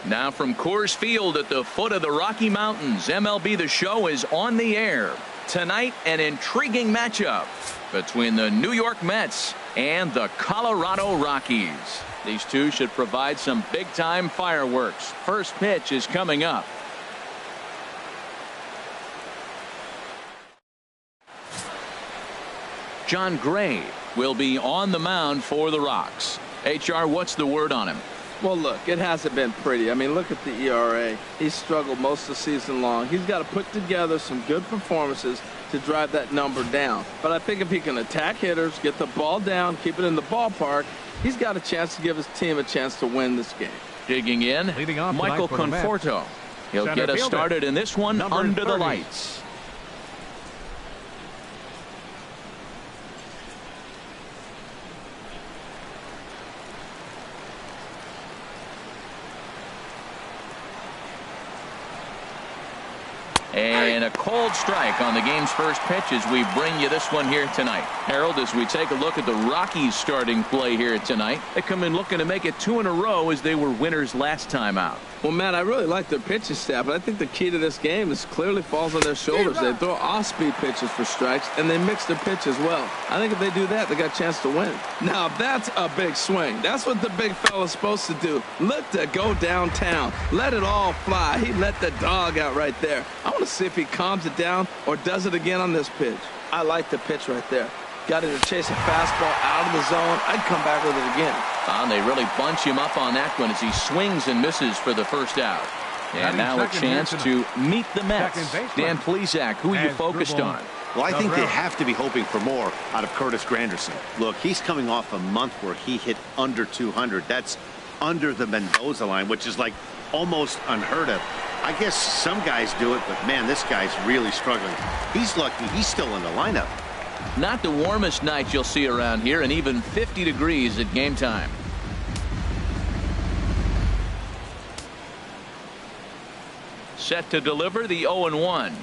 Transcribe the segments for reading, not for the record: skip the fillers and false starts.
Now from Coors Field at the foot of the Rocky Mountains, MLB The Show is on the air. Tonight, an intriguing matchup between the New York Mets and the Colorado Rockies. These two should provide some big-time fireworks. First pitch is coming up. John Gray will be on the mound for the Rocks. HR, what's the word on him? Well, look, it hasn't been pretty. I mean, look at the ERA. He's struggled most of the season long. He's got to put together some good performances to drive that number down. But I think if he can attack hitters, get the ball down, keep it in the ballpark, he's got a chance to give his team a chance to win this game. Digging in, Michael Conforto. He'll get us started in this one under the lights. And a cold strike on the game's first pitch as we bring you this one here tonight. Harold, as we take a look at the Rockies starting play here tonight, they come in looking to make it 2 in a row as they were winners last time out. Well, Matt, I really like their pitching staff, but I think the key to this game is clearly falls on their shoulders. They throw off-speed pitches for strikes, and they mix their pitch as well. I think if they do that, they got a chance to win. Now, that's a big swing. That's what the big fella's supposed to do. Look to go downtown. Let it all fly. He let the dog out right there. I want to see if he calms it down or does it again on this pitch. I like the pitch right there. Got him to chase a fastball out of the zone. I'd come back with it again. And they really bunch him up on that one as he swings and misses for the first out. And now a chance to meet the Mets. Dan Plesac, who are you focused on? Well, I think they have to be hoping for more out of Curtis Granderson. Look, he's coming off a month where he hit under 200. That's under the Mendoza line, which is like almost unheard of. I guess some guys do it, but man, this guy's really struggling. He's lucky he's still in the lineup. Not the warmest night you'll see around here, and even 50 degrees at game time. Set to deliver the 0-1.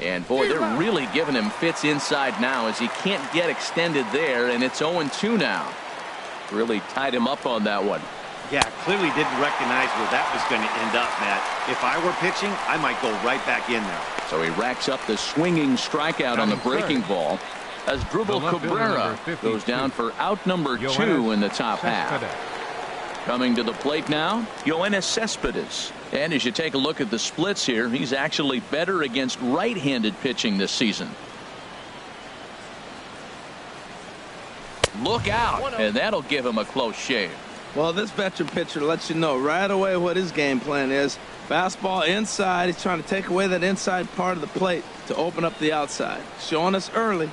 And boy, they're really giving him fits inside now as he can't get extended there, and it's 0-2 now. Really tied him up on that one. Yeah, clearly didn't recognize where that was going to end up, Matt. If I were pitching, I might go right back in there. So he racks up the swinging strikeout on the breaking ball as Drupal Cabrera goes down for out number 2 in the top half. Coming to the plate now, Yoenis Cespedes. And as you take a look at the splits here, he's actually better against right-handed pitching this season. Look out, and that'll give him a close shave. Well, this veteran pitcher lets you know right away what his game plan is. Fastball inside. He's trying to take away that inside part of the plate to open up the outside. Showing us early.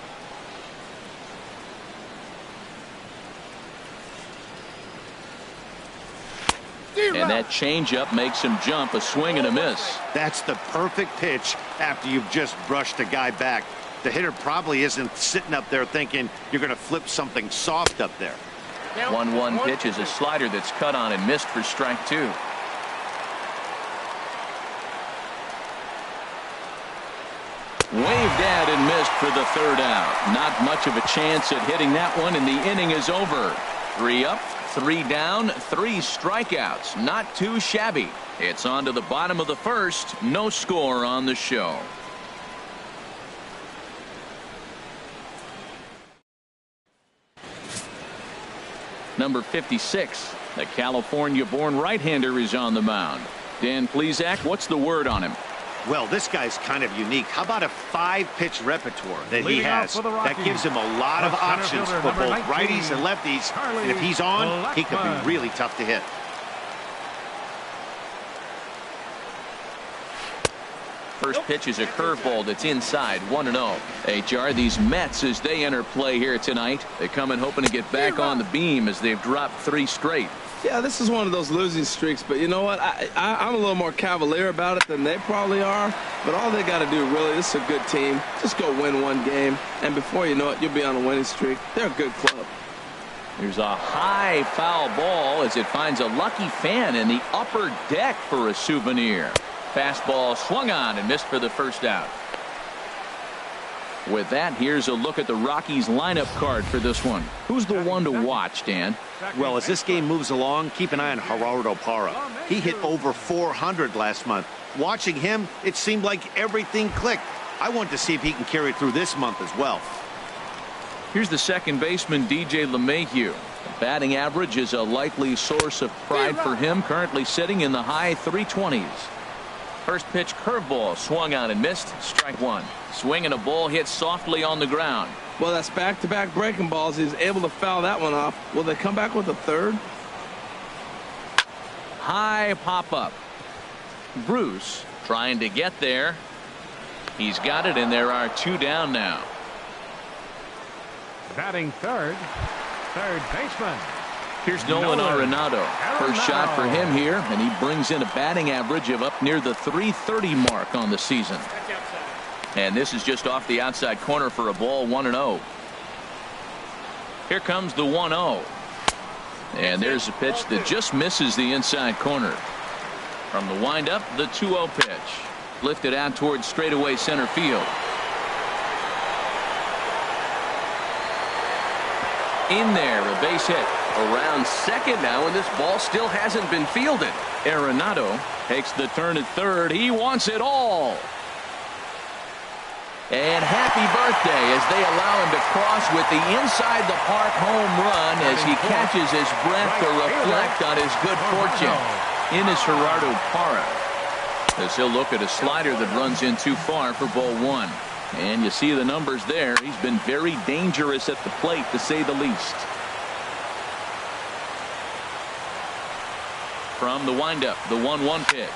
And that changeup makes him jump, a swing and a miss. That's the perfect pitch after you've just brushed a guy back. The hitter probably isn't sitting up there thinking you're going to flip something soft up there. 1-1 pitch is a slider that's cut on and missed for strike 2. Waved at and missed for the third out. Not much of a chance at hitting that one, and the inning is over. 3 up, 3 down, 3 strikeouts. Not too shabby. It's on to the bottom of the first. No score on the show. Number 56, the California-born right-hander, is on the mound. Dan Plesac, what's the word on him? Well, this guy's kind of unique. How about a 5-pitch repertoire that he has? That gives him a lot of options for both righties and lefties. And if he's on, he could be really tough to hit. First pitch is a curveball that's inside, 1-0. HR, these Mets, as they enter play here tonight, they come in hoping to get back on the beam as they've dropped 3 straight. Yeah, this is one of those losing streaks, but you know what? I'm a little more cavalier about it than they probably are. But all they got to do, really, this is a good team. Just go win one game, and before you know it, you'll be on a winning streak. They're a good club. There's a high foul ball as it finds a lucky fan in the upper deck for a souvenir. Fastball swung on and missed for the first out. With that, here's a look at the Rockies lineup card for this one. Who's the one to watch, Dan? Well, as this game moves along, keep an eye on Gerardo Parra. He hit over 400 last month. Watching him, it seemed like everything clicked. I want to see if he can carry it through this month as well. Here's the second baseman, DJ LeMahieu. The batting average is a likely source of pride for him, currently sitting in the high 320s. First pitch curveball swung on and missed. Strike one. Swing and a ball hit softly on the ground. Well, that's back-to-back breaking balls. He's able to foul that one off. Will they come back with a third? High pop-up. Bruce trying to get there. He's got it, and there are two down now. Batting third baseman. Here's Nolan Arenado. First shot for him here, and he brings in a batting average of up near the 330 mark on the season. And this is just off the outside corner for a ball, 1-0. Here comes the 1-0. And there's a pitch that just misses the inside corner. From the windup, the 2-0 pitch. Lifted out towards straightaway center field. In there, a base hit. Around second now, and this ball still hasn't been fielded. Arenado takes the turn at third. He wants it all. And happy birthday as they allow him to cross with the inside the park home run as he catches his breath to reflect on his good fortune. In is Gerardo Parra, as he'll look at a slider that runs in too far for ball one. And you see the numbers there. He's been very dangerous at the plate, to say the least. From the windup, the 1-1 pitch.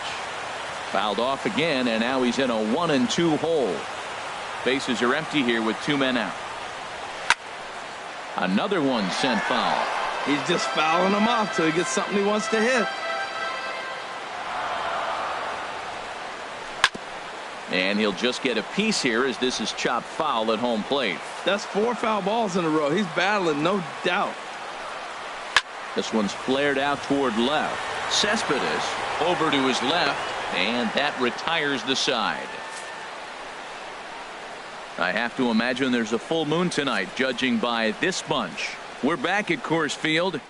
Fouled off again, and now he's in a 1-2 hole. Bases are empty here with two men out. Another one sent foul. He's just fouling them off till he gets something he wants to hit. And he'll just get a piece here as this is chopped foul at home plate. That's 4 foul balls in a row. He's battling, no doubt. This one's flared out toward left. Cespedes over to his left, and that retires the side. I have to imagine there's a full moon tonight, judging by this bunch. We're back at Coors Field.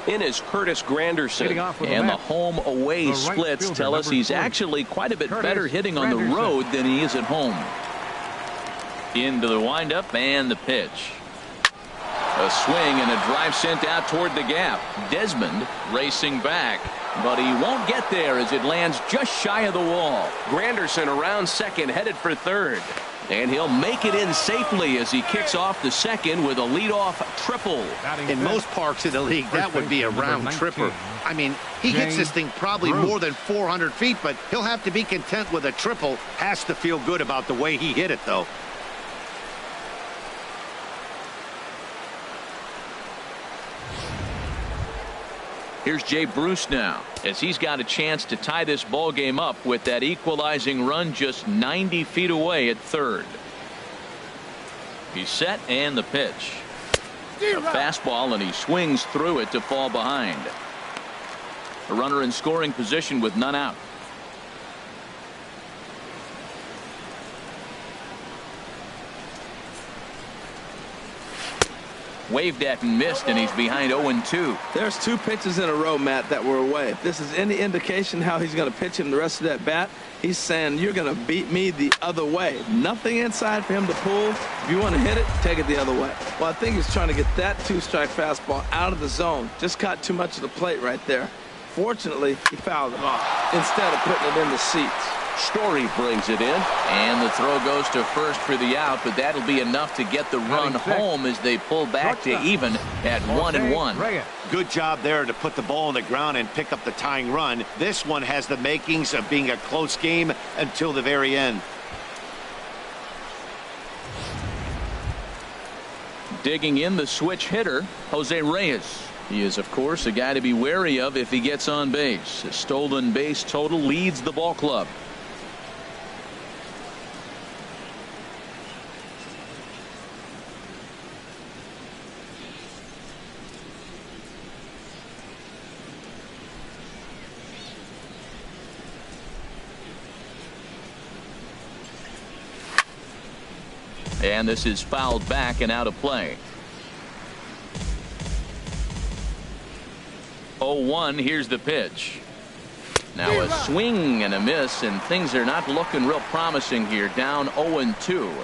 In is Curtis Granderson. And the home away splits tell us he's actually quite a bit better hitting on the road than he is at home. Into the windup and the pitch. A swing and a drive sent out toward the gap. Desmond racing back, but he won't get there as it lands just shy of the wall. Granderson around second, headed for third. And he'll make it in safely as he kicks off the second with a leadoff triple. In most parks in the league, that would be a round tripper. I mean, he hits this thing probably more than 400 feet, but he'll have to be content with a triple. Has to feel good about the way he hit it, though. Here's Jay Bruce now, as he's got a chance to tie this ball game up with that equalizing run just 90 feet away at third. He's set, and the pitch. A fastball, and he swings through it to fall behind. A runner in scoring position with none out. Waved at and missed, and he's behind 0-2. There's 2 pitches in a row, Matt, that were away. If this is any indication how he's going to pitch him the rest of that bat, he's saying you're going to beat me the other way. Nothing inside for him to pull. If you want to hit it, take it the other way. Well, I think he's trying to get that 2-strike fastball out of the zone. Just caught too much of the plate right there. Fortunately, he fouled it off instead of putting it in the seats. Story brings it in, and the throw goes to first for the out, but that'll be enough to get the run home as they pull back to even at 1-1. Good job there to put the ball on the ground and pick up the tying run. This one has the makings of being a close game until the very end. Digging in, the switch hitter, Jose Reyes. He is, of course, a guy to be wary of if he gets on base. His stolen base total leads the ball club. And this is fouled back and out of play. 0-1. Here's the pitch. Now a swing and a miss, and things are not looking real promising here. Down 0-2.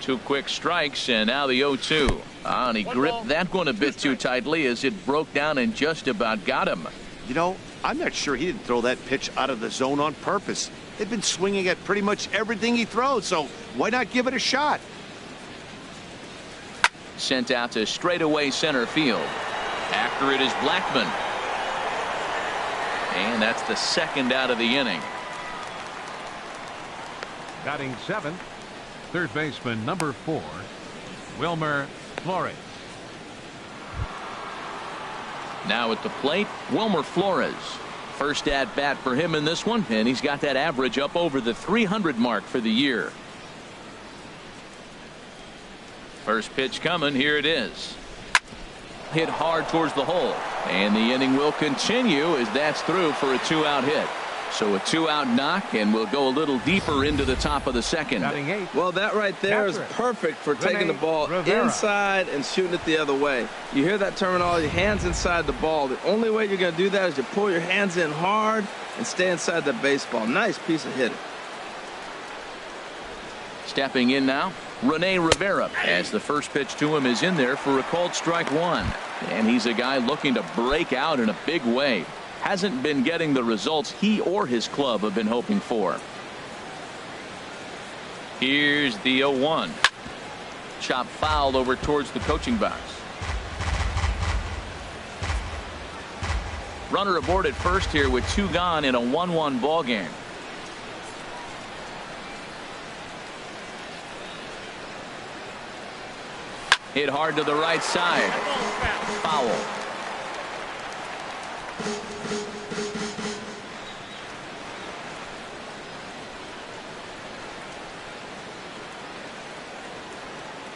2 quick strikes, and now the 0-2. And he gripped that one a bit too tightly as it broke down and just about got him. You know, I'm not sure he didn't throw that pitch out of the zone on purpose. They've been swinging at pretty much everything he throws, so why not give it a shot? Sent out to straightaway center field. After it is Blackman. And that's the second out of the inning. Batting 7th, third baseman number 4, Wilmer Flores. Now at the plate, Wilmer Flores. First at bat for him in this one, and he's got that average up over the 300 mark for the year. First pitch coming. Here it is. Hit hard towards the hole, and the inning will continue as that's through for a 2-out hit. So a 2-out knock, and we'll go a little deeper into the top of the second. Well, that right there is perfect for taking the ball inside and shooting it the other way. You hear that terminology, hands inside the ball. The only way you're going to do that is to pull your hands in hard and stay inside the baseball. Nice piece of hitting. Stepping in now, Rene Rivera, as the first pitch to him is in there for a called strike 1. And he's a guy looking to break out in a big way. Hasn't been getting the results he or his club have been hoping for. Here's the 0-1. Chop fouled over towards the coaching box. Runner aboard at first here with 2 gone in a 1-1 ball game. Hit hard to the right side. Foul.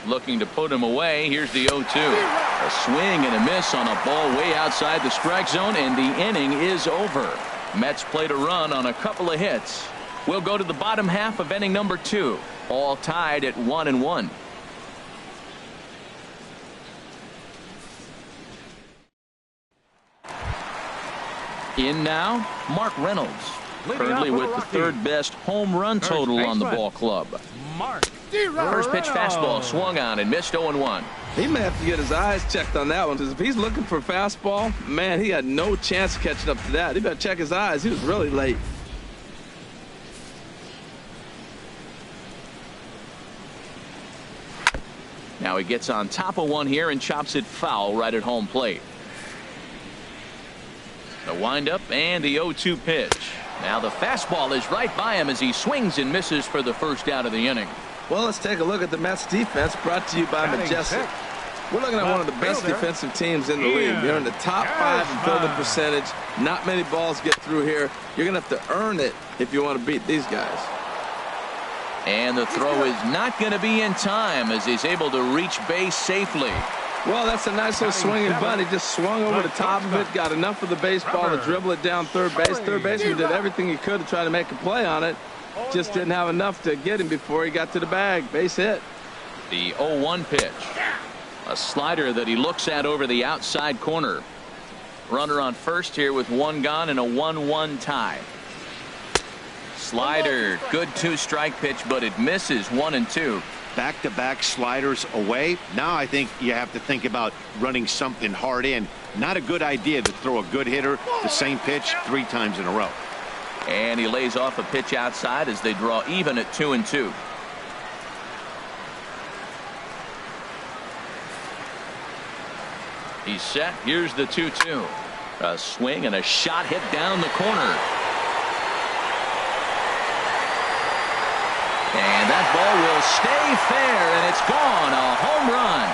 Looking to put him away. Here's the 0-2. A swing and a miss on a ball way outside the strike zone, and the inning is over. Mets played a run on a couple of hits. We'll go to the bottom half of inning number 2. All tied at 1-1. In now, Mark Reynolds, currently with the third best home run total on the ball club. First pitch fastball swung on and missed 0-1. He may have to get his eyes checked on that one, because if he's looking for a fastball, man, he had no chance of catching up to that. He better check his eyes. He was really late. Now he gets on top of one here and chops it foul right at home plate. The windup and the 0-2 pitch. Now the fastball is right by him as he swings and misses for the first out of the inning. Well, let's take a look at the Mets defense, brought to you by Majestic. We're looking at one of the best defensive teams in the league. They're in the top 5 in fielding percentage. Not many balls get through here. You're going to have to earn it if you want to beat these guys. And the throw is not going to be in time as he's able to reach base safely. Well, that's a nice little swinging bunt. He just swung over the top of it, got enough of the baseball to dribble it down third base. Third baseman did everything he could to try to make a play on it. Just didn't have enough to get him before he got to the bag. Base hit. The 0-1 pitch. A slider that he looks at over the outside corner. Runner on first here with 1 gone and a 1-1 tie. Slider, good 2-strike pitch, but it misses 1-2. Back-to-back sliders away. Now I think you have to think about running something hard in. Not a good idea to throw a good hitter the same pitch 3 times in a row. And he lays off a pitch outside as they draw even at 2-2. He's set. Here's the 2-2. A swing and a shot hit down the corner. And that ball will stay fair, and it's gone. A home run.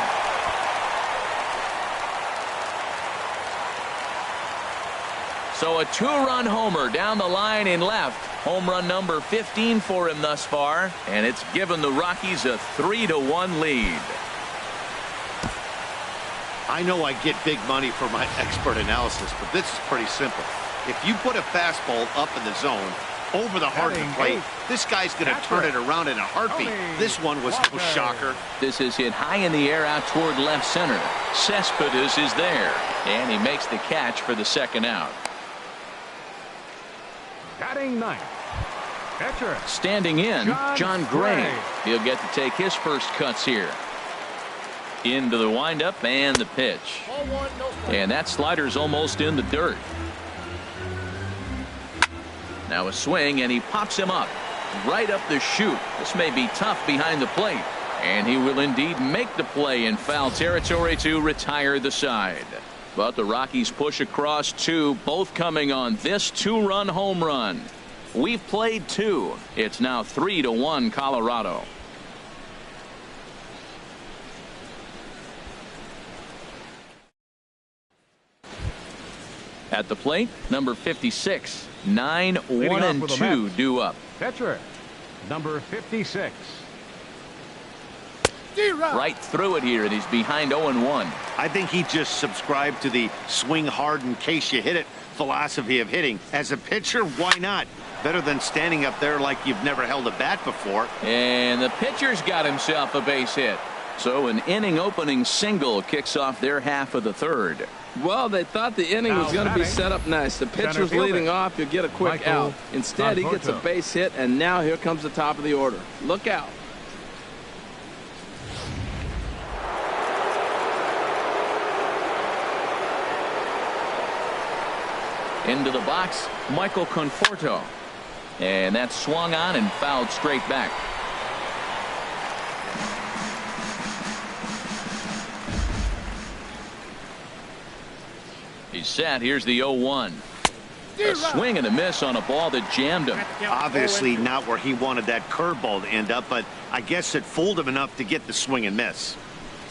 So a 2-run homer down the line in left. Home run number 15 for him thus far, and it's given the Rockies a 3-1 lead. I know I get big money for my expert analysis, but this is pretty simple. If you put a fastball up in the zone, over the heart of the plate. This guy's going to turn it around in a heartbeat. This one was no shocker. This is hit high in the air out toward left center. Cespedes is there, and he makes the catch for the second out. Batting ninth, catcher. Standing in, John Gray. He'll get to take his first cuts here. Into the windup and the pitch. And that slider's almost in the dirt. Now a swing, and he pops him up right up the chute. This may be tough behind the plate, and he will indeed make the play in foul territory to retire the side. But the Rockies push across two, both coming on this two-run home run. We've played two. It's now 3-1 Colorado. At the plate, number 56. 9-1-2 due up. Catcher, number 56. Right through it here, and he's behind 0-1. I think he just subscribed to the swing hard in case you hit it philosophy of hitting. As a pitcher, why not? Better than standing up there like you've never held a bat before. And the pitcher's got himself a base hit. So an inning opening single kicks off their half of the third. Well, they thought the inning was going to be set up nice. The pitcher's leading off. You'll get a quick out. Instead, he gets a base hit, and now here comes the top of the order. Look out. Into the box, Michael Conforto. And that's swung on and fouled straight back. He's set. Here's the 0-1. A swing and a miss on a ball that jammed him. Obviously not where he wanted that curveball to end up, but I guess it fooled him enough to get the swing and miss.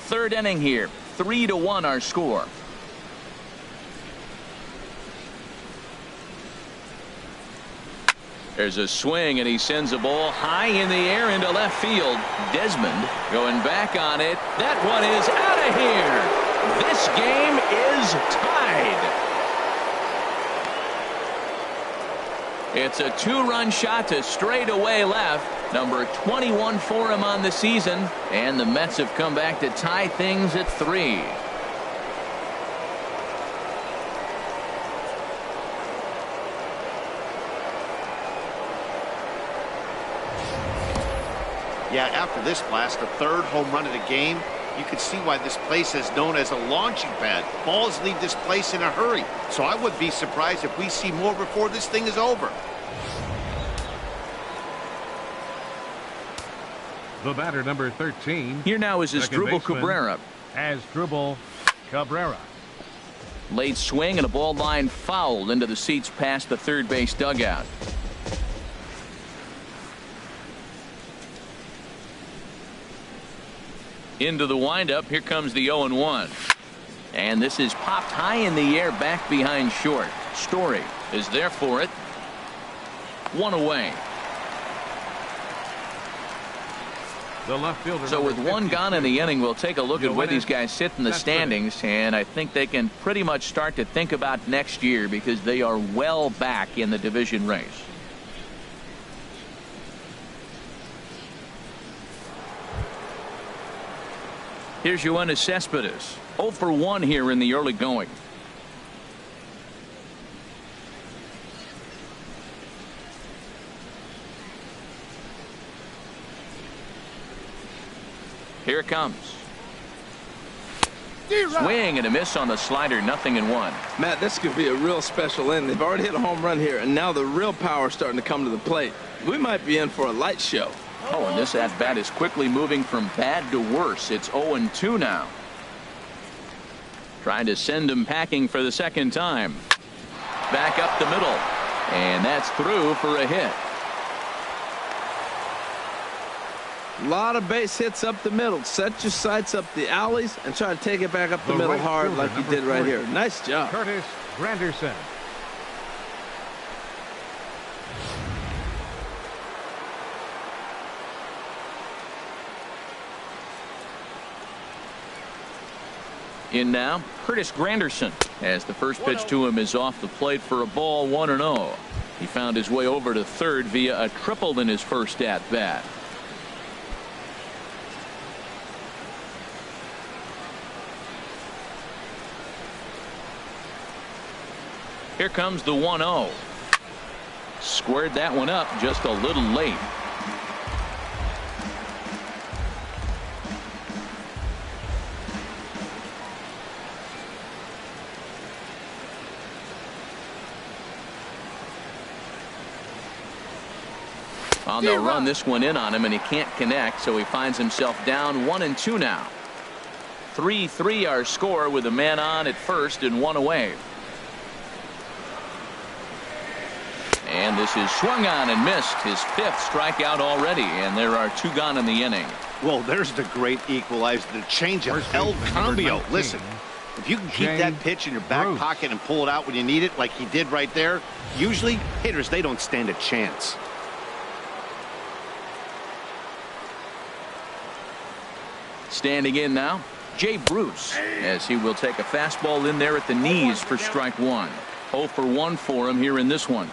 Third inning here. 3-1 our score. There's a swing, and he sends a ball high in the air into left field. Desmond going back on it. That one is out of here. This game is tied. It's a two-run shot to straightaway left. Number 21 for him on the season. And the Mets have come back to tie things at 3. Yeah, after this blast, the third home run of the game, you can see why this place is known as a launching pad. Balls leave this place in a hurry. So I would be surprised if we see more before this thing is over. The batter, number 13. Here now is Asdrubal Cabrera. Asdrubal Cabrera. Late swing and a ball line fouled into the seats past the third base dugout. Into the windup. Here comes the 0-1. And this is popped high in the air back behind short. Story is there for it. One away. The left fielder. So with one gone in the inning, we'll take a look at where these guys sit in the standings, and I think they can pretty much start to think about next year because they are well back in the division race. Here's Yoenis Cespedes. 0 for 1 here in the early going. Here it comes. Swing and a miss on the slider. 0-1. Matt, this could be a real special inning. They've already hit a home run here, and now the real power is starting to come to the plate. We might be in for a light show. Oh, and this at-bat is quickly moving from bad to worse. It's 0-2 now. Trying to send him packing for the second time. Back up the middle. And that's through for a hit. A lot of base hits up the middle. Set your sights up the alleys and try to take it back up the middle hard like you did right here. Nice job. Curtis Granderson. In now, Curtis Granderson, as the first pitch to him is off the plate for a ball, 1-0. He found his way over to third via a triple in his first at bat. Here comes the 1-0. Squared that one up just a little late. Well, they'll run this one in on him, and he can't connect, so he finds himself down 1-2 now. 3-3 our score with a man on at first and one away. And this is swung on and missed, his fifth strikeout already, and there are two gone in the inning. Well, there's the great equalizer, the changeup, El Cambio. Listen, if you can keep that pitch in your back pocket and pull it out when you need it, like he did right there, usually hitters, they don't stand a chance. Standing in now, Jay Bruce, as he will take a fastball in there at the knees for strike one. 0 for 1 for him here in this one.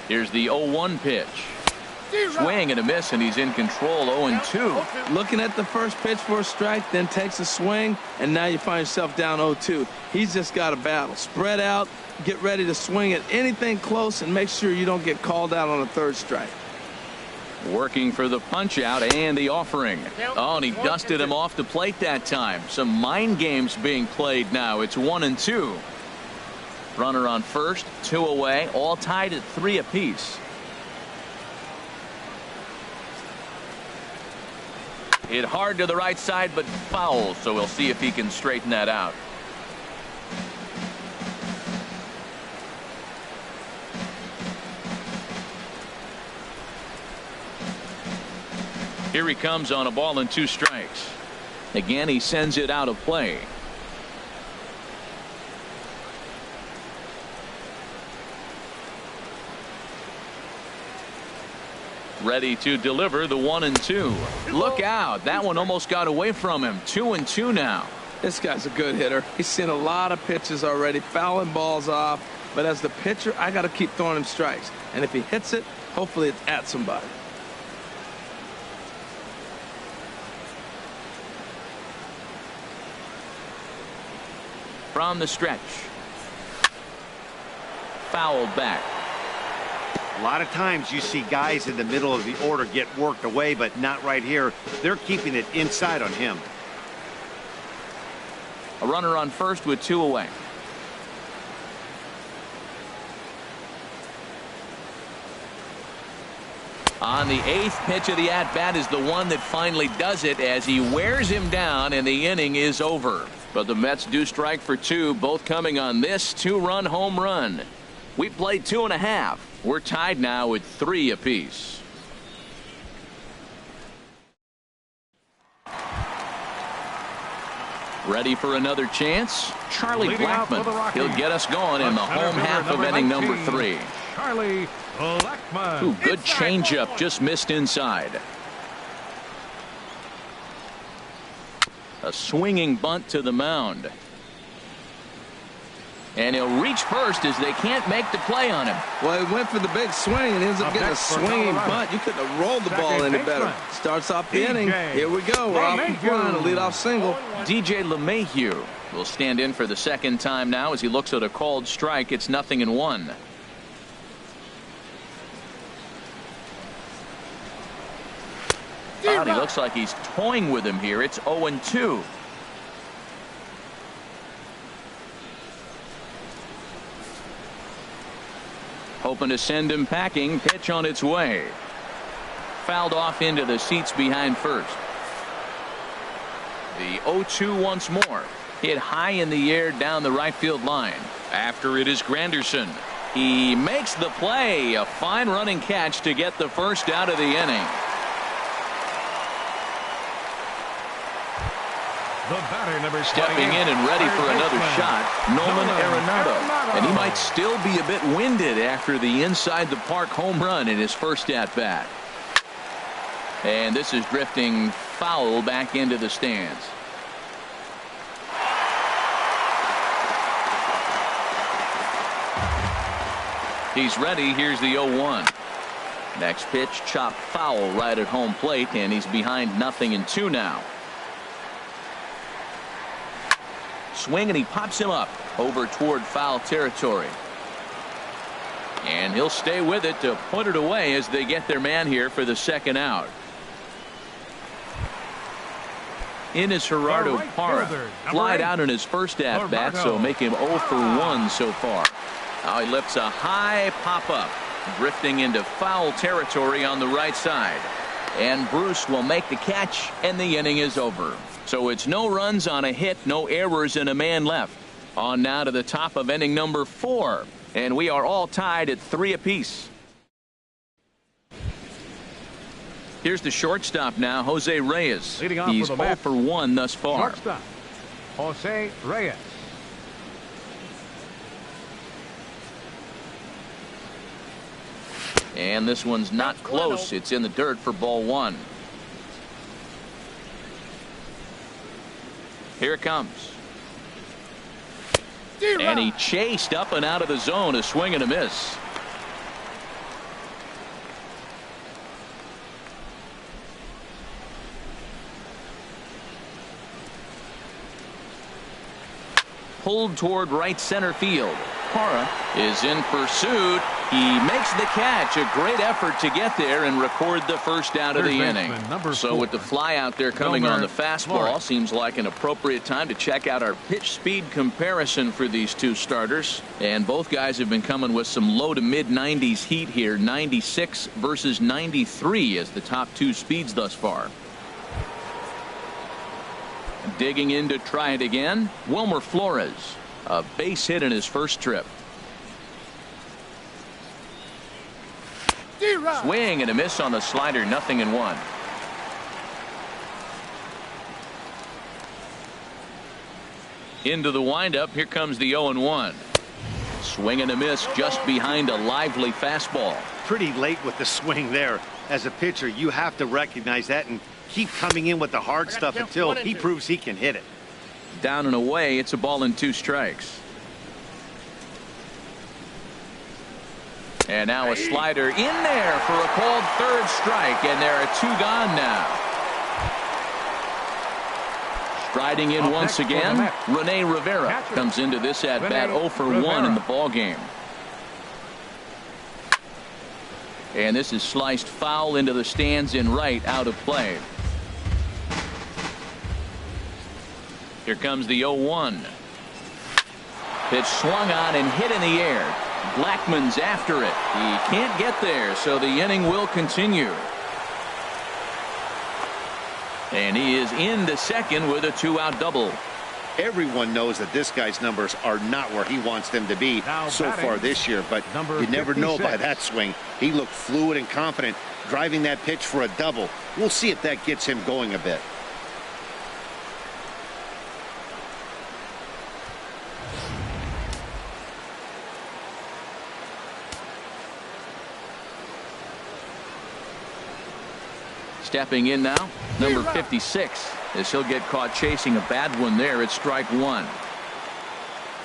Here's the 0-1 pitch. Swing and a miss, and he's in control. 0-2. Looking at the first pitch for a strike, then takes a swing, and now you find yourself down 0-2. He's just got a battle. Spread out, get ready to swing at anything close, and make sure you don't get called out on a third strike. Working for the punch out and the offering. Oh, and he dusted him off the plate that time. Some mind games being played now. It's 1-2. Runner on first, 2 away, all tied at 3 apiece. Hit hard to the right side, but foul, so we'll see if he can straighten that out. Here he comes on a ball and 2 strikes. Again, he sends it out of play. Ready to deliver the 1-2. Look out. That one almost got away from him. 2-2 now. This guy's a good hitter. He's seen a lot of pitches already, fouling balls off. But as the pitcher, I got to keep throwing him strikes. And if he hits it, hopefully it's at somebody. From the stretch. Fouled back. A lot of times you see guys in the middle of the order get worked away, but not right here. They're keeping it inside on him. A runner on first with 2 away. On the 8th pitch of the at-bat is the one that finally does it as he wears him down, and the inning is over. But the Mets do strike for 2, both coming on this 2-run home run. We played 2.5. We're tied now with 3 apiece. Ready for another chance? Charlie Blackmon. He'll get us going in the home half of inning number 3. Charlie Blackmon. Ooh, good changeup, just missed inside. A swinging bunt to the mound. And he'll reach first as they can't make the play on him. Well, he went for the big swing and ends up getting a swinging bunt. You couldn't have rolled the ball any better. Starts off the inning. Here we go. We're off and flying. A leadoff single. DJ LeMahieu will stand in for the second time now as he looks at a called strike. It's 0-1. He looks like he's toying with him here. It's 0-2. Hoping to send him packing. Pitch on its way. Fouled off into the seats behind first. The 0-2 once more. Hit high in the air down the right field line. After it is Granderson. He makes the play. A fine running catch to get the first out of the inning. The batter, Stepping in and ready for another shot, Nolan Arenado. And he might still be a bit winded after the inside the park home run in his first at bat. And this is drifting foul back into the stands. He's ready. Here's the 0-1. Next pitch, chopped foul right at home plate, and he's behind 0-2 now. Swing, and he pops him up over toward foul territory. And he'll stay with it to put it away as they get their man here for the second out. In is Gerardo Parra. Flied out in his first at bat, so make him 0 for 1 so far. Now he lifts a high pop up, drifting into foul territory on the right side. And Bruce will make the catch, and the inning is over. So it's no runs on a hit, no errors, and a man left. On now to the top of inning number 4. And we are all tied at 3 apiece. Here's the shortstop now, Jose Reyes. He's 0 for 1 thus far. Shortstop, Jose Reyes. And this one's not close. It's in the dirt for ball 1. Here it comes. And he chased up and out of the zone, a swing and a miss. Pulled toward right center field. Parra is in pursuit. He makes the catch. A great effort to get there and record the first out of the inning. So with the fly out there coming on the fastball, seems like an appropriate time to check out our pitch speed comparison for these two starters. And both guys have been coming with some low to mid 90s heat here. 96 versus 93 as the top two speeds thus far. Digging in to try it again, Wilmer Flores. A base hit in his first trip. Swing and a miss on the slider, 0-1. Into the windup, here comes the 0-1. Swing and a miss just behind a lively fastball. Pretty late with the swing there. As a pitcher, you have to recognize that and keep coming in with the hard stuff until he proves he can hit it. Down and away, it's a ball and 2 strikes. And now a slider in there for a called third strike, and there are 2 gone now. Striding in once again, Rene Rivera comes into this at bat 0 for 1 in the ball game. And this is sliced foul into the stands in right, out of play. Here comes the 0-1. Pitch swung on and hit in the air. Blackman's after it. He can't get there, so the inning will continue. And he is into second with a 2-out double. Everyone knows that this guy's numbers are not where he wants them to be so far this year, but you never know by that swing. He looked fluid and confident, driving that pitch for a double. We'll see if that gets him going a bit. Stepping in now, number 56, as he'll get caught chasing a bad one there at strike 1.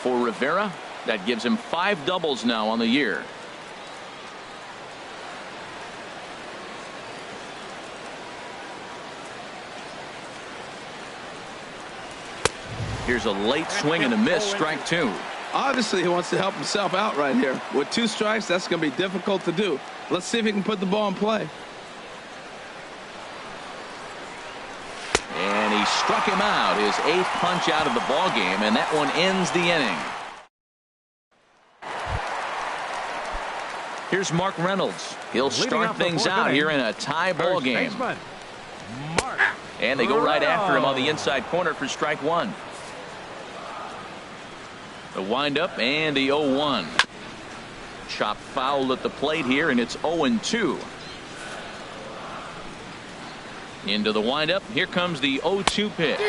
For Rivera, that gives him 5 doubles now on the year. Here's a late swing and a miss, strike 2. Obviously, he wants to help himself out right here. With 2 strikes, that's going to be difficult to do. Let's see if he can put the ball in play. And he struck him out, his 8th punch out of the ball game, and that one ends the inning. Here's Mark Reynolds. He'll start things out here in a tie ball game. And they go right after him on the inside corner for strike 1. The windup and the 0-1. Chop foul at the plate here, and it's 0-2. Into the windup. Here comes the 0-2 pitch.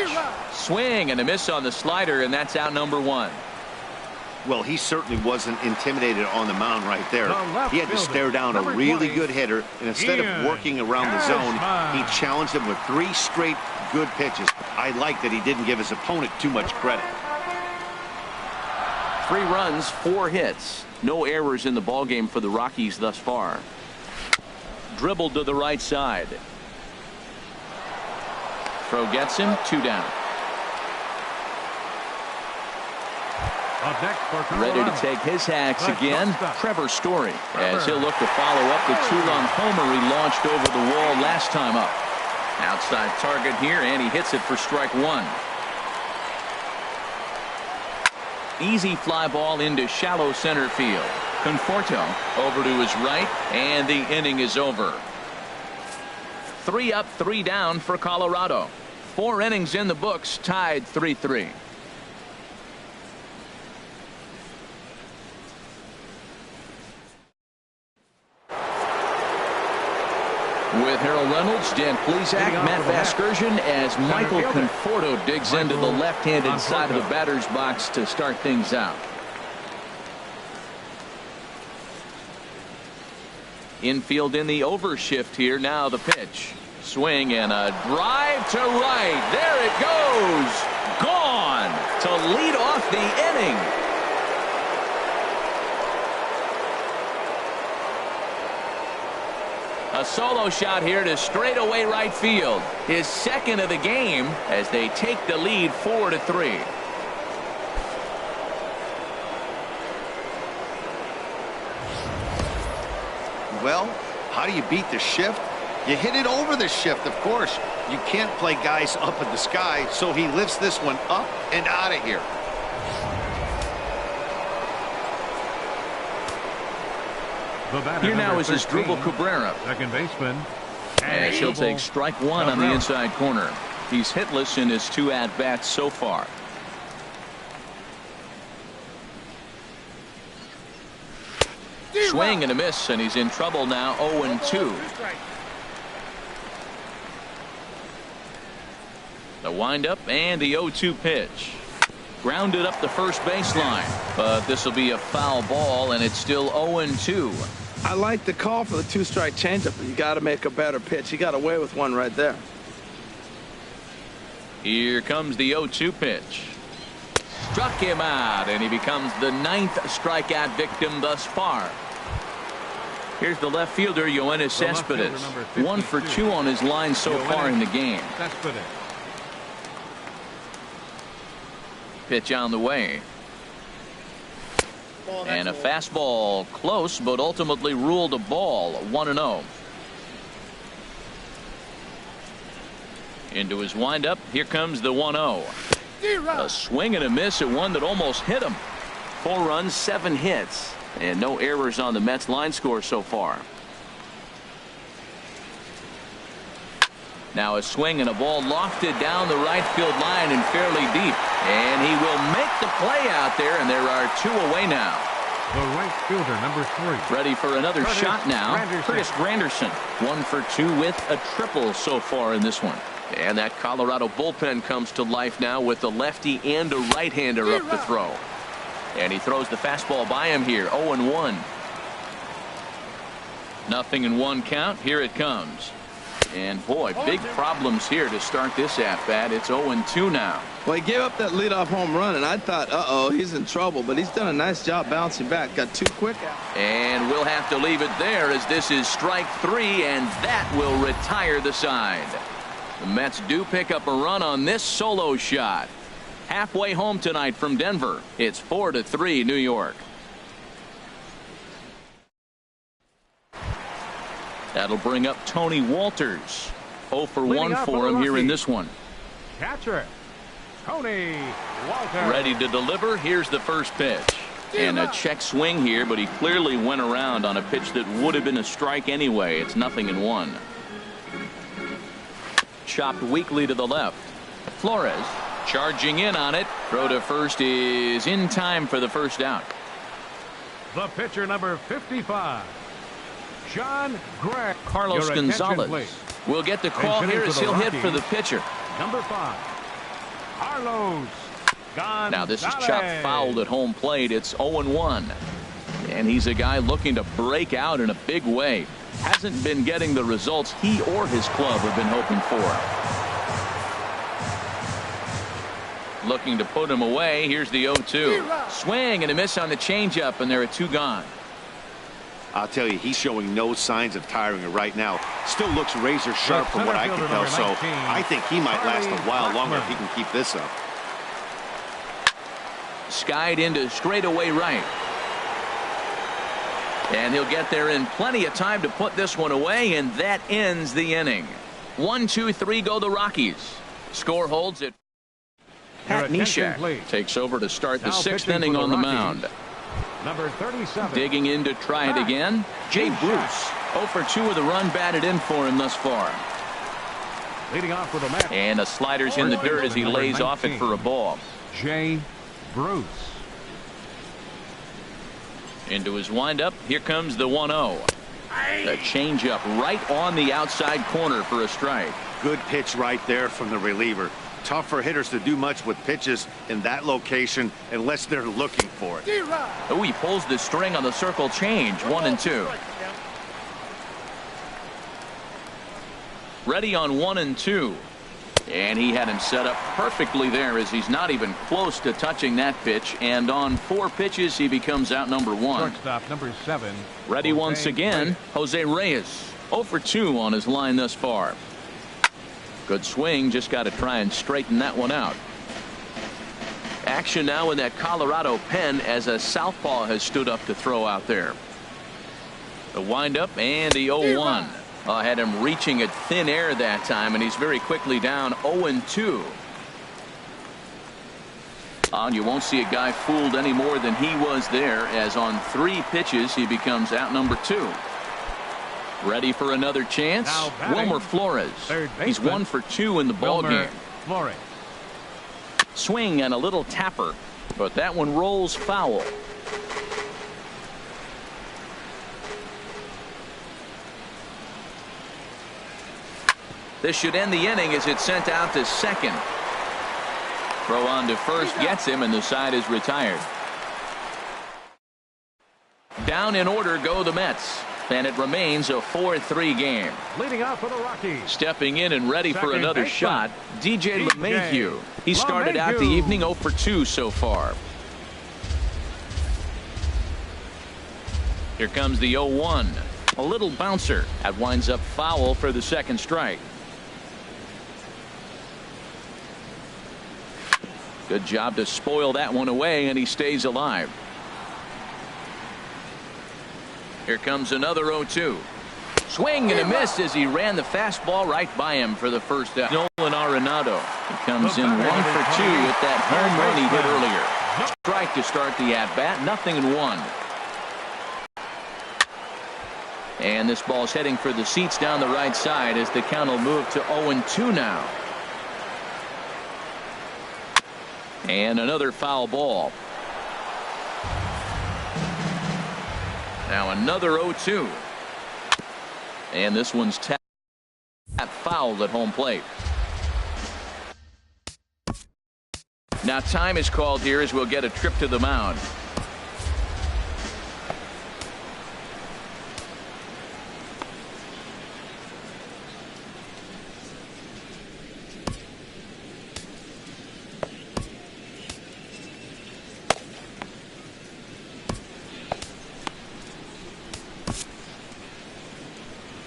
Swing and a miss on the slider, and that's out number 1. Well, he certainly wasn't intimidated on the mound right there. He had to stare down a really good hitter, and instead of working around the zone, he challenged him with 3 straight good pitches. I like that he didn't give his opponent too much credit. 3 runs, 4 hits. No errors in the ballgame for the Rockies thus far. Dribbled to the right side. Throw gets him, 2 down. Ready to take his hacks again, Trevor Story, as he'll look to follow up the 2-run homer he launched over the wall last time up. Outside target here, and he hits it for strike 1. Easy fly ball into shallow center field. Conforto over to his right, and the inning is over. 3 up, 3 down for Colorado. 4 innings in the books, tied 3-3. With Harold Reynolds, Dan Plesac, Matt Vasgersian, as Michael Conforto digs into the left-handed side of the batter's box to start things out. Infield in the overshift here. Now the pitch. Swing and a drive to right. There it goes. Gone to lead off the inning. A solo shot here to straightaway right field. His second of the game as they take the lead 4-3. Well, how do you beat the shift? You hit it over the shift, of course. You can't play guys up in the sky, so he lifts this one up and out of here. Here now is Asdrubal Cabrera. Second baseman. And he'll take strike 1 on the inside corner. He's hitless in his 2 at-bats so far. Swing and a miss, and he's in trouble now. 0-2. The windup and the 0-2 pitch. Grounded up the first baseline, but this will be a foul ball, and it's still 0-2. I like the call for the 2-strike changeup, but you got to make a better pitch. He got away with one right there. Here comes the 0-2 pitch. Struck him out, and he becomes the 9th strikeout victim thus far. Here's the left fielder, Yoenis Cespedes. 1 for 2 on his line so far in the game. Pitch on the way. And a fastball close, but ultimately ruled a ball. 1-0. Into his windup. Here comes the 1-0. A swing and a miss at one that almost hit him. 4 runs, 7 hits, and no errors on the Mets line score so far. Now a swing and a ball lofted down the right field line and fairly deep. And he will make the play out there, and there are 2 away now. The right fielder, number 3. Ready for another shot now. Curtis Granderson. 1 for 2 with a triple so far in this one. And that Colorado bullpen comes to life now with a lefty and a right-hander up to throw. And he throws the fastball by him here. 0-1. 0-1 count. Here it comes. And boy, big problems here to start this at-bat. It's 0-2 now. Well, he gave up that leadoff home run, and I thought, uh-oh, he's in trouble. But he's done a nice job bouncing back. Got 2 quick outs. And we'll have to leave it there as this is strike 3, and that will retire the side. The Mets do pick up a run on this solo shot. Halfway home tonight from Denver. It's 4-3 New York. That'll bring up Tony Walters. 0 for 1 for him here in this one. Catcher, Tony Walters. Ready to deliver. Here's the first pitch. And a check swing here, but he clearly went around on a pitch that would have been a strike anyway. It's 0-1. Chopped weakly to the left. Flores charging in on it. Throw to first is in time for the first out. The pitcher, number 55. John Gray. Carlos Gonzalez We'll get the call here as he'll hit for the pitcher. Number 5, Carlos Gonzalez. Now this is chopped foul at home plate. It's 0-1. And he's a guy looking to break out in a big way. Hasn't been getting the results he or his club have been hoping for. Looking to put him away. Here's the 0-2. Swing and a miss on the changeup, and there are 2 gone. I'll tell you, he's showing no signs of tiring right now. Still looks razor sharp from what I can tell, so I think he might last a while longer if he can keep this up. Skied into straightaway right. And he'll get there in plenty of time to put this one away, and that ends the inning. 1-2-3 go the Rockies. Score holds it. Pat Neshek takes over to start the 6th inning on the mound. Number 37. Digging in to try it again. Jay Bruce. 0 for 2 with a run batted in for him thus far. Leading off with a match. And a slider's in the dirt as he lays off it for a ball. Jay Bruce. Into his windup. Here comes the 1-0. The changeup right on the outside corner for a strike. Good pitch right there from the reliever. Tough for hitters to do much with pitches in that location unless they're looking for it. Oh, he pulls the string on the circle change. 1-2. Ready on 1-2. And he had him set up perfectly there as he's not even close to touching that pitch. And on 4 pitches, he becomes out number 1. Shortstop number 7. Ready once again. Jose Reyes. 0 for 2 on his line thus far. Good swing. Just got to try and straighten that one out. Action now in that Colorado pen as a southpaw has stood up to throw out there. The windup and the 0-1. Had him reaching at thin air that time, and he's very quickly down 0-2. You won't see a guy fooled any more than he was there, as on 3 pitches he becomes out number 2. Ready for another chance. Wilmer Flores. He's 1 for 2 in the ball game. Swing and a little tapper, but that one rolls foul. This should end the inning as it's sent out to second. Throw on to first gets him, and the side is retired. Down in order go the Mets. And it remains a 4-3 game. Leading off for the Rockies. Stepping in and ready for another shot, DJ LeMahieu. He started out the evening 0 for 2 so far. Here comes the 0-1. A little bouncer. That winds up foul for the second strike. Good job to spoil that one away, and he stays alive. Here comes another 0-2. Swing and a miss as he ran the fastball right by him for the first out. Nolan Arenado. He comes in 1 for 2 with that home run he hit earlier. Strike to start the at-bat. 0-1. And this ball's heading for the seats down the right side as the count will move to 0-2 now. And another foul ball. Now another 0-2. And this one's tapped foul at home plate. Now time is called here as we'll get a trip to the mound.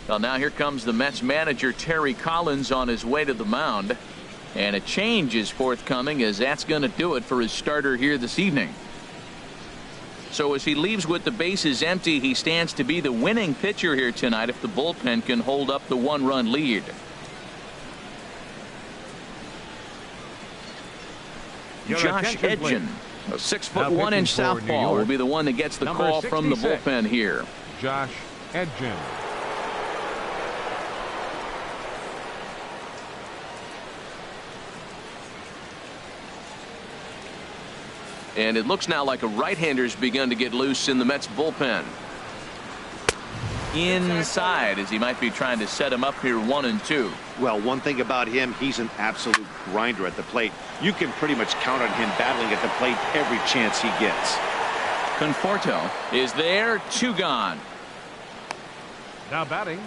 Well, now here comes the Mets manager Terry Collins on his way to the mound, and a change is forthcoming as that's going to do it for his starter here this evening. So as he leaves with the bases empty, he stands to be the winning pitcher here tonight if the bullpen can hold up the 1-run lead. Josh Edgen, a 6'1" southpaw, will be the one that gets the call from the bullpen here. Josh Edgen. And it looks now like a right-hander's begun to get loose in the Mets bullpen. inside as he might be trying to set him up here 1-2. Well, one thing about him, he's an absolute grinder at the plate. You can pretty much count on him battling at the plate every chance he gets. Conforto is there, 2 gone. Now batting,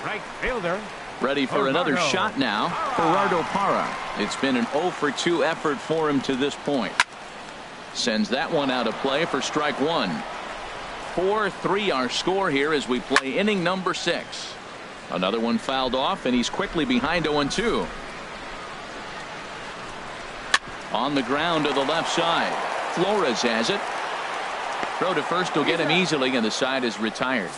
right fielder. Ready for another shot now, Gerardo Parra. It's been an 0-for-2 effort for him to this point. Sends that one out of play for strike 1. 4-3 our score here as we play inning number 6. Another one fouled off, and he's quickly behind 0-2. On the ground to the left side. Flores has it. Throw to first will get him easily, and the side is retired.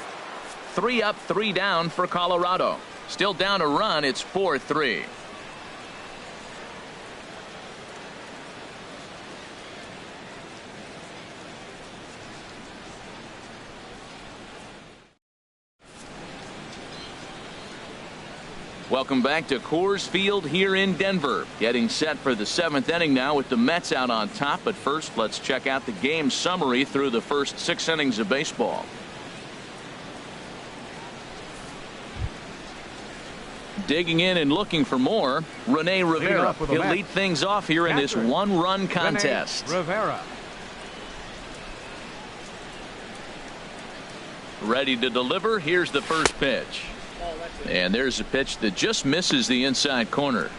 3 up, 3 down for Colorado. Still down a run. It's 4-3. Welcome back to Coors Field here in Denver. Getting set for the 7th inning now with the Mets out on top. But first, let's check out the game summary through the first 6 innings of baseball. Digging in and looking for more, Rene Rivera. He'll lead things off here in this 1-run contest. Rivera. Ready to deliver. Here's the first pitch. And there's a pitch that just misses the inside corner.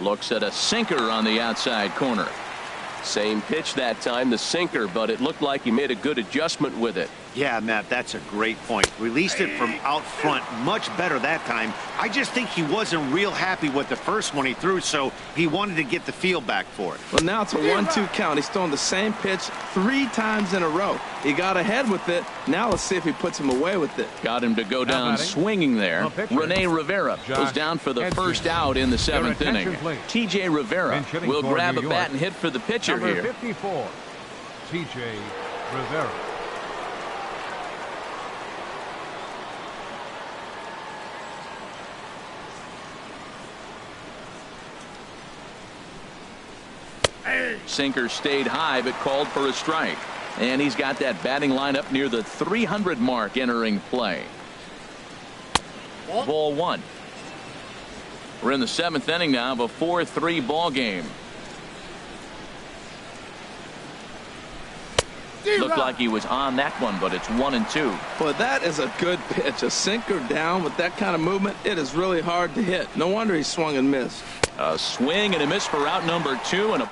Looks at a sinker on the outside corner. Same pitch that time, the sinker, but it looked like he made a good adjustment with it. Yeah, Matt, that's a great point. Released it from out front much better that time. I just think he wasn't real happy with the first one he threw, so he wanted to get the feel back for it. Well, now it's a 1-2 count. He's throwing the same pitch 3 times in a row. He got ahead with it. Now let's see if he puts him away with it. Got him to go down swinging there. Rene Rivera goes down for the first out in the 7th inning. T.J. Rivera will grab a bat and hit for the pitcher Number here. 54, T.J. Rivera. Sinker stayed high but called for a strike. And he's got that batting lineup near the 300 mark entering play. Ball 1. We're in the 7th inning now of a 4-3 ball game. Looked like he was on that one, but it's 1-2. Boy, that is a good pitch. A sinker down with that kind of movement, it is really hard to hit. No wonder he swung and missed. A swing and a miss for out number 2, and a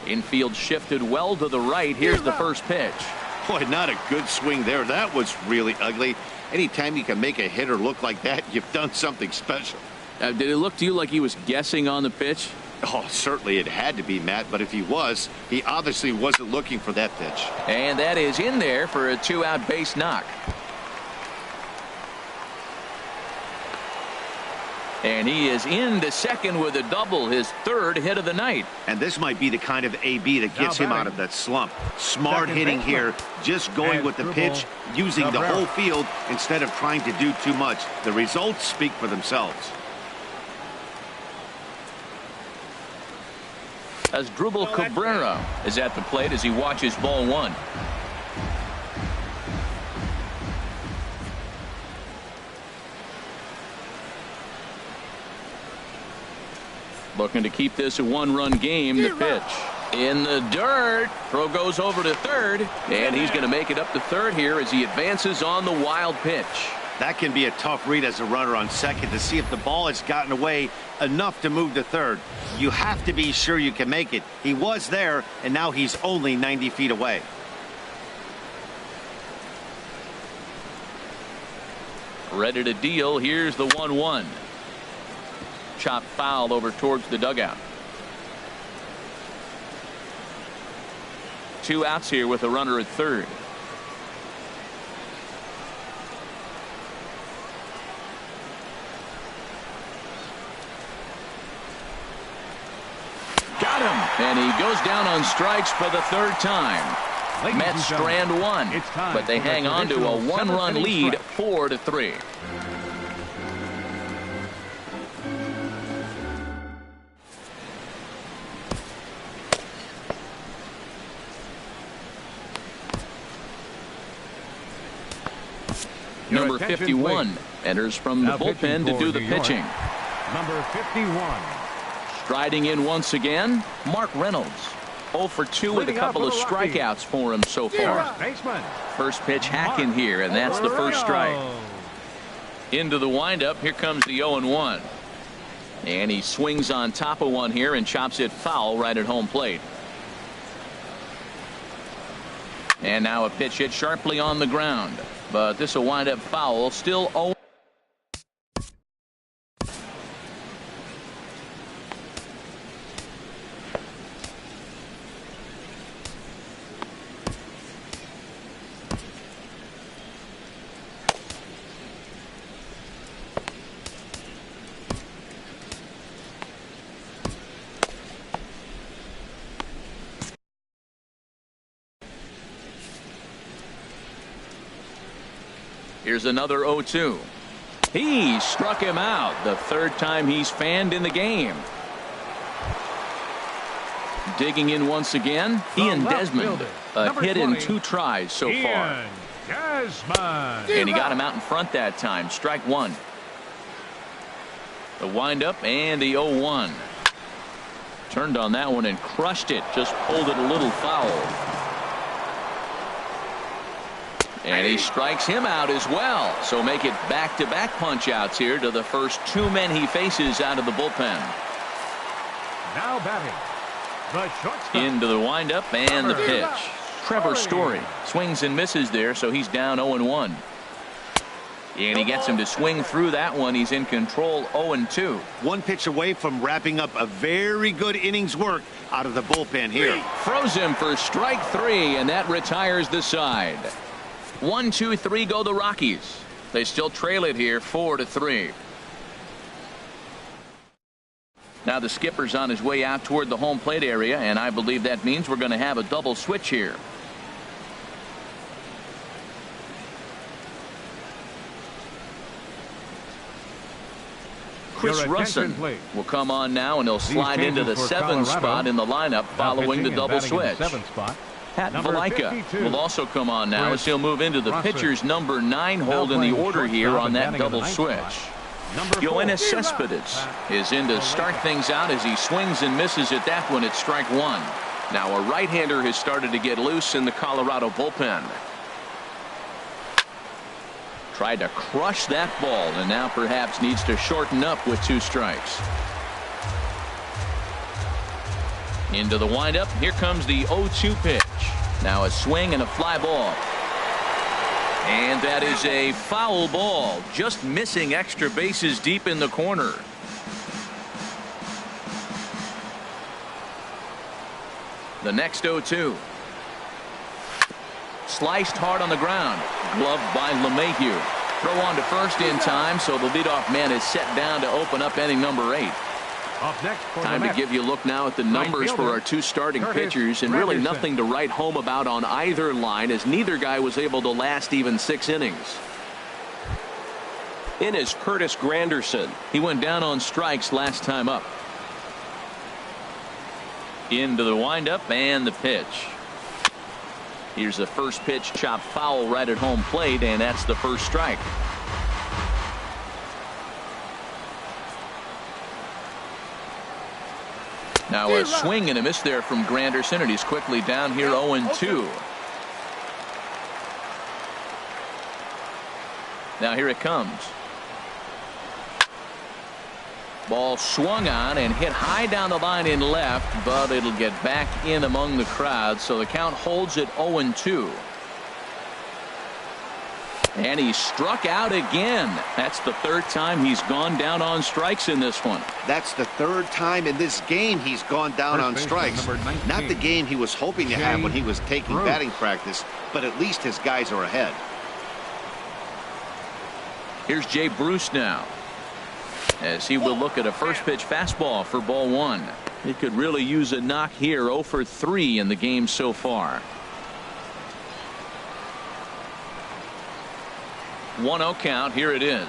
Infield shifted well to the right. Here's the first pitch. Boy, not a good swing there. That was really ugly. Anytime you can make a hitter look like that, you've done something special. Did it look to you like he was guessing on the pitch? Oh, certainly it had to be, Matt, but if he was, he obviously wasn't looking for that pitch. And that is in there for a 2-out base knock. And he is into second with a double, his third hit of the night. And this might be the kind of AB that gets him out of that slump. Smart hitting here, just going with the pitch, using the whole field instead of trying to do too much. The results speak for themselves. As Drupal Cabrera is at the plate as he watches ball one. Looking to keep this a one-run game. The pitch in the dirt. Throw goes over to third, and he's going to make it up to third here as he advances on the wild pitch. That can be a tough read as a runner on second to see if the ball has gotten away enough to move to third. You have to be sure you can make it. He was there, and now he's only 90 feet away. Ready to deal. Here's the 1-1. Chop foul over towards the dugout. 2 outs here with a runner at third. Got him, and he goes down on strikes for the third time. Mets strand one, but they hang on to a 1-run lead, 4-3. Number 51 enters from the bullpen to do the pitching. Number 51. Striding in once again, Mark Reynolds. 0 for 2 with a couple of strikeouts for him so far. First pitch hack in here, and that's the first strike. Into the windup, here comes the 0-1. And he swings on top of one here and chops it foul right at home plate. And now a pitch hit sharply on the ground. But this will wind up foul. Still 0. Here's another 0-2. He struck him out the third time he's fanned in the game. Digging in once again, Ian Desmond. A hit in 2 tries so far. And he got him out in front that time. Strike one. The windup and the 0-1. Turned on that one and crushed it. Just pulled it a little foul. And he strikes him out as well. So make it back-to-back punch-outs here to the first 2 men he faces out of the bullpen. Now batting, the shortstop. Into the windup and the pitch. Trevor Story swings and misses there, so he's down 0-1. And he gets him to swing through that one. He's in control, 0-2. 1 pitch away from wrapping up a very good innings work out of the bullpen here. Throws him for strike 3, and that retires the side. 1, 2, 3 go the Rockies. They still trail it here 4-3. Now the skipper's on his way out toward the home plate area, and I believe that means we're going to have a double switch here. Chris Russin will come on now, and he'll slide into the 7th spot in the lineup following the double switch. Pat Valaika will also come on now as he'll move into the pitcher's number 9 hold in the order here on that double switch. Yoenis Cespedes is in to start things out as he swings and misses at that one at strike 1. Now a right-hander has started to get loose in the Colorado bullpen. Tried to crush that ball and now perhaps needs to shorten up with 2 strikes. Into the windup. Here comes the 0-2 pitch. Now a swing and a fly ball. And that is a foul ball. Just missing extra bases deep in the corner. The next 0-2. Sliced hard on the ground. Gloved by LeMahieu. Throw on to first in time, so the leadoff man is set down to open up inning number 8. Up next for Time the to give you a look now at the numbers for our two starting pitchers, and really nothing to write home about on either line, as neither guy was able to last even 6 innings. In is Curtis Granderson. He went down on strikes last time up. Into the windup and the pitch. Here's the first pitch, chopped foul right at home plate, and that's the first strike. Now a swing and a miss there from Granderson, and he's quickly down here 0-2. Now here it comes. Ball swung on and hit high down the line in left, but it'll get back in among the crowd, so the count holds at 0-2. And he struck out again. That's the 3rd time he's gone down on strikes in this one. That's the 3rd time in this game he's gone down on strikes. Not the game he was hoping to have when he was taking batting practice, but at least his guys are ahead. Here's Jay Bruce now, as he will look at a first pitch fastball for ball 1. He could really use a knock here. 0 for 3 in the game so far. 1-0 count. Here it is.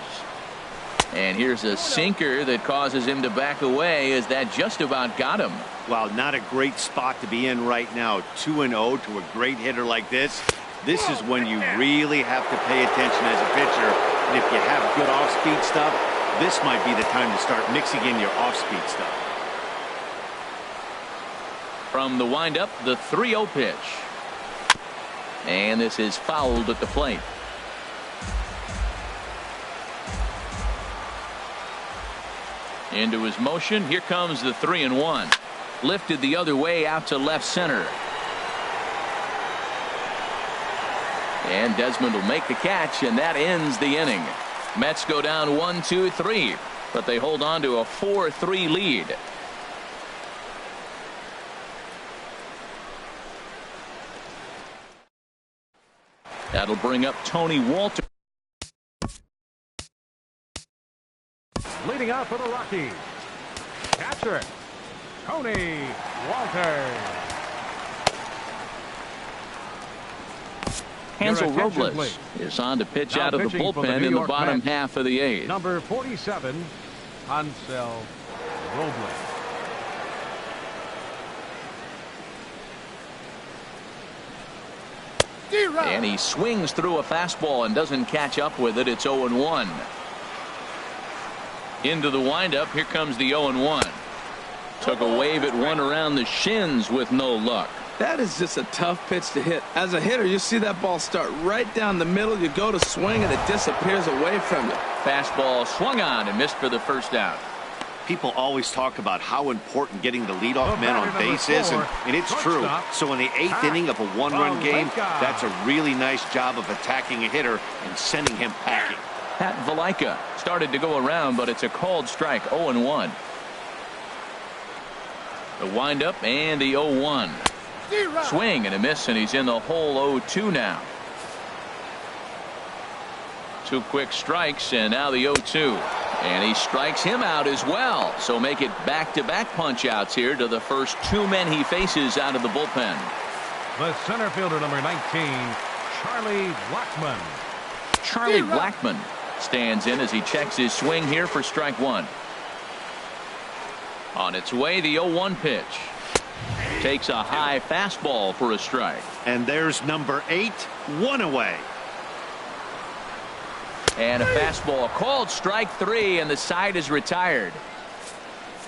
And here's a sinker that causes him to back away, as that just about got him. Wow, not a great spot to be in right now. 2-0 to a great hitter like this. This is when you really have to pay attention as a pitcher. And if you have good off-speed stuff, this might be the time to start mixing in your off-speed stuff. From the windup, the 3-0 pitch. And this is fouled at the plate. Into his motion. Here comes the 3-1. Lifted the other way out to left center. And Desmond will make the catch, and that ends the inning. Mets go down 1-2-3, but they hold on to a 4-3 lead. That'll bring up Tony Walter. Leading off for the Rockies, catcher Tony Walters. Hansel Robles is on to pitch out of the bullpen in the bottom half of the 8th. Number 47, Hansel Robles. And he swings through a fastball and doesn't catch up with it. It's 0-1. Into the windup. Here comes the 0-1. Took a wave at one around the shins with no luck. That is just a tough pitch to hit. As a hitter, you see that ball start right down the middle. You go to swing and it disappears away from you. Fastball swung on and missed for the first out. People always talk about how important getting the leadoff man on base is, and it's true. So in the 8th inning of a 1-run game, that's a really nice job of attacking a hitter and sending him packing. Pat Valaika started to go around, but it's a called strike. 0-1. The windup and the 0-1. Swing and a miss, and he's in the hole. 0-2 now. 2 quick strikes, and now the 0-2. And he strikes him out as well. So make it back-to-back punch-outs here to the first 2 men he faces out of the bullpen. The center fielder, number 19, Charlie Blackmon. Charlie Blackmon stands in as he checks his swing here for strike 1. On its way, the 0-1 pitch. Takes a high fastball for a strike. And there's number 8, 1 away. And a fastball called strike 3, and the side is retired.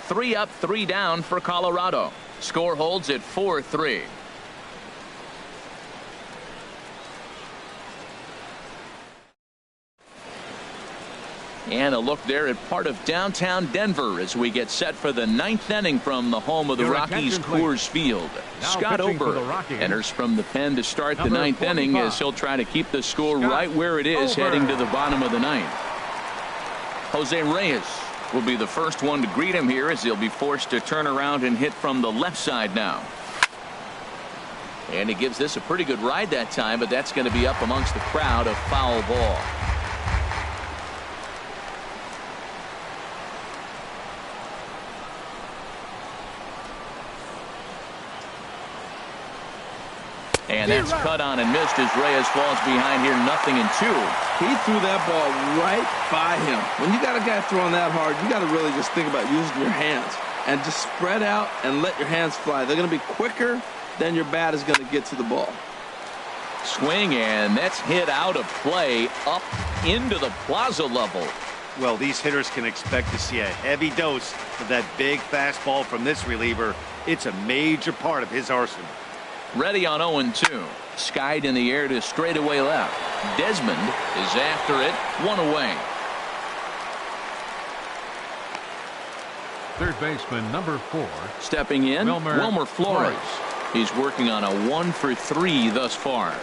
3 up, 3 down for Colorado. Score holds at 4-3. And a look there at part of downtown Denver as we get set for the 9th inning from the home of the Rockies, Coors Field. Scott Ober enters from the pen to start the 9th inning as he'll try to keep the score right where it is heading to the bottom of the 9th. Jose Reyes will be the first one to greet him here as he'll be forced to turn around and hit from the left side now. And he gives this a pretty good ride that time, but that's going to be up amongst the crowd, a foul ball. And that's cut on and missed as Reyes falls behind here, 0-2. He threw that ball right by him. When you got a guy throwing that hard, you got to really just think about using your hands and just spread out and let your hands fly. They're going to be quicker than your bat is going to get to the ball. Swing, and that's hit out of play up into the plaza level. Well, these hitters can expect to see a heavy dose of that big fastball from this reliever. It's a major part of his arsenal. Ready on 0-2. Skied in the air to straightaway left. Desmond is after it, 1 away. Third baseman number 4. Stepping in, Wilmer Flores. He's working on a 1-for-3 thus far.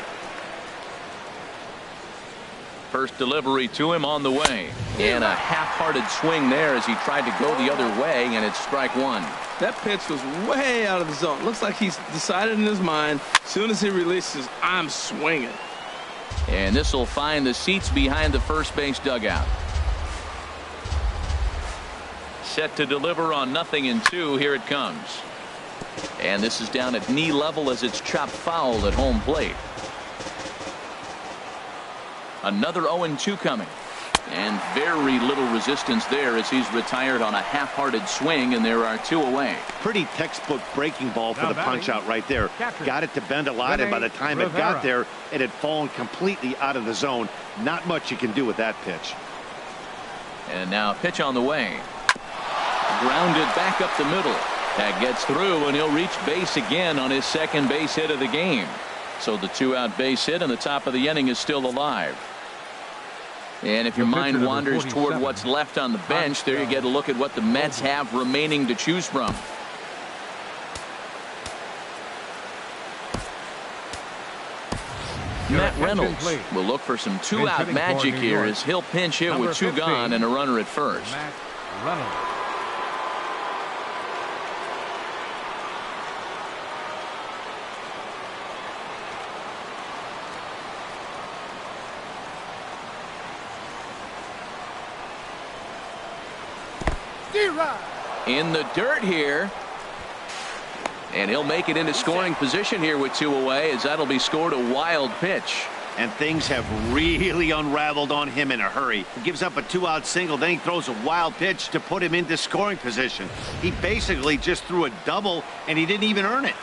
First delivery to him on the way. And a half-hearted swing there as he tried to go the other way, and it's strike 1. That pitch was way out of the zone. Looks like he's decided in his mind, as soon as he releases, I'm swinging. And this will find the seats behind the first base dugout. Set to deliver on 0-2. Here it comes. And this is down at knee level as it's chopped foul at home plate. Another 0-2 coming. And very little resistance there as he's retired on a half-hearted swing, and there are 2 away. Pretty textbook breaking ball for the punch out right there. Got it to bend a lot, and by the time it got there, it had fallen completely out of the zone. Not much you can do with that pitch. And now a pitch on the way. Grounded back up the middle. That gets through, and he'll reach base again on his second base hit of the game. So the 2-out base hit, and the top of the inning is still alive. And if your mind wanders toward what's left on the bench, there you get a look at what the Mets have remaining to choose from. Matt Reynolds will look for some 2-out magic here as he'll pinch hit with 2 gone and a runner at first. Matt Reynolds. In the dirt here. And he'll make it into scoring position here with 2 away as that'll be scored a wild pitch. And things have really unraveled on him in a hurry. He gives up a 2-out single, then he throws a wild pitch to put him into scoring position. He basically just threw a double, and he didn't even earn it.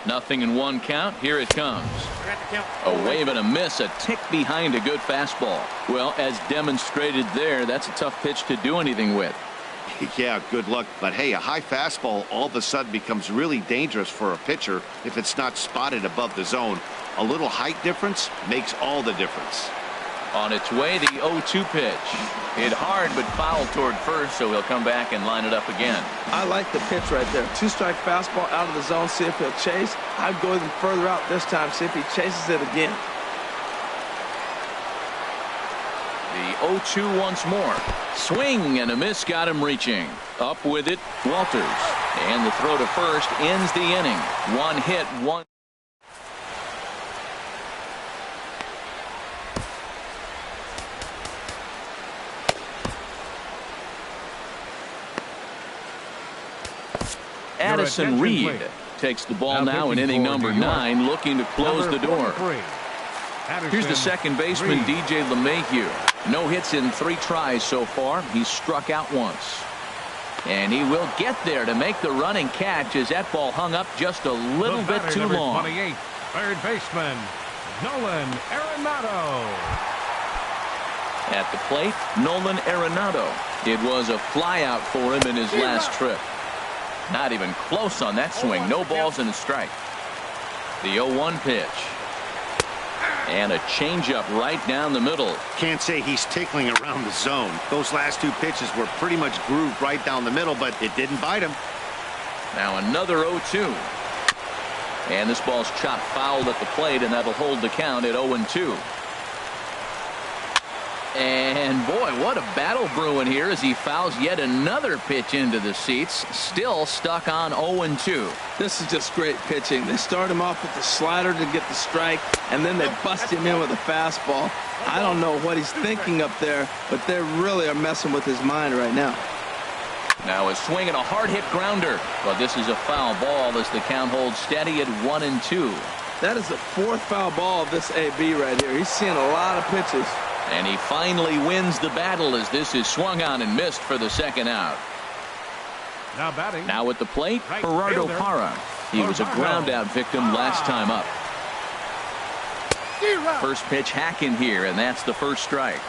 0-1 count. Here it comes. A wave and a miss, a tick behind a good fastball. Well, as demonstrated there, that's a tough pitch to do anything with. Yeah, good luck. But hey, a high fastball all of a sudden becomes really dangerous for a pitcher if it's not spotted above the zone. A little height difference makes all the difference. On its way, the 0-2 pitch. Hit hard but foul toward first, so he'll come back and line it up again. I like the pitch right there. 2-strike fastball out of the zone, see if he'll chase. I'd go even further out this time, see if he chases it again. The 0-2 once more. Swing and a miss got him reaching. Up with it, Walters. And the throw to first ends the inning. 1 hit, 1. Addison Reed takes the ball now in inning number 9, looking to close the door. Here's the second baseman, DJ LeMahieu. No hits in 3 tries so far. He's struck out once. And he will get there to make the running catch as that ball hung up just a little bit too long. 28, third baseman, Nolan Arenado. At the plate, Nolan Arenado. It was a flyout for him in his last trip. Not even close on that swing. No balls and a strike. The 0-1 pitch. And a changeup right down the middle. Can't say he's tickling around the zone. Those last two pitches were pretty much grooved right down the middle, but it didn't bite him. Now another 0-2. And this ball's chopped foul at the plate, and that'll hold the count at 0-2. And boy, what a battle brewing here as he fouls yet another pitch into the seats. Still stuck on 0-2. This is just great pitching. They start him off with the slider to get the strike, and then they bust him in with a fastball. I don't know what he's thinking up there, but they really are messing with his mind right now. Now a swing and a hard hit grounder, but this is a foul ball as the count holds steady at 1-2. That is the fourth foul ball of this AB right here. He's seeing a lot of pitches. And he finally wins the battle as this is swung on and missed for the second out. Now batting. Now at the plate, Right Gerardo fielder. Parra. He was a ground out victim last time up. First pitch hacking here, and that's the first strike.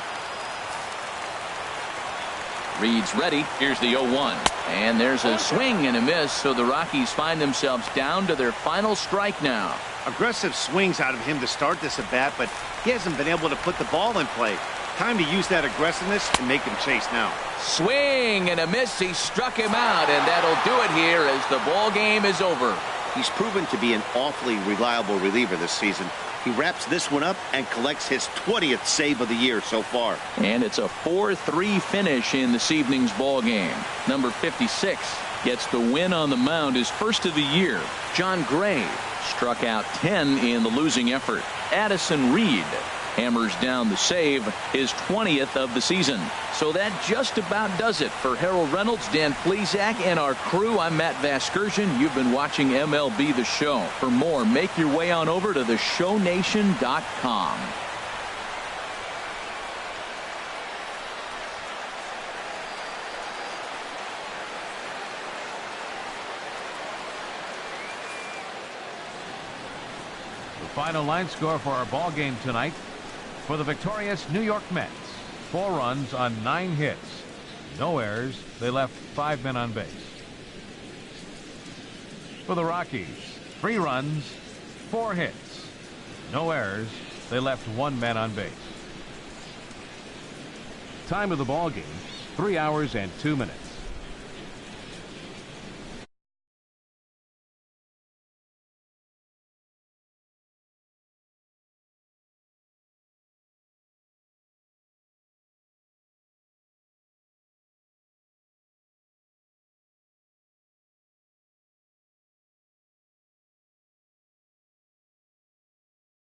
Reed's ready. Here's the 0-1. And there's a swing and a miss, so the Rockies find themselves down to their final strike now. Aggressive swings out of him to start this at bat, but he hasn't been able to put the ball in play. Time to use that aggressiveness and make him chase now. Swing and a miss. He struck him out, and that'll do it here as the ball game is over. He's proven to be an awfully reliable reliever this season. He wraps this one up and collects his 20th save of the year so far. And it's a 4-3 finish in this evening's ball game. Number 56 gets the win on the mound, his first of the year. John Gray struck out 10 in the losing effort. Addison Reed hammers down the save, his 20th of the season. So that just about does it for Harold Reynolds, Dan Plesac, and our crew. I'm Matt Vasgersian. You've been watching MLB The Show. For more, make your way on over to theshownation.com. The final line score for our ball game tonight. For the victorious New York Mets, 4 runs on 9 hits. No errors. They left 5 men on base. For the Rockies, 3 runs, 4 hits. No errors. They left 1 man on base. Time of the ball game, 3 hours and 2 minutes.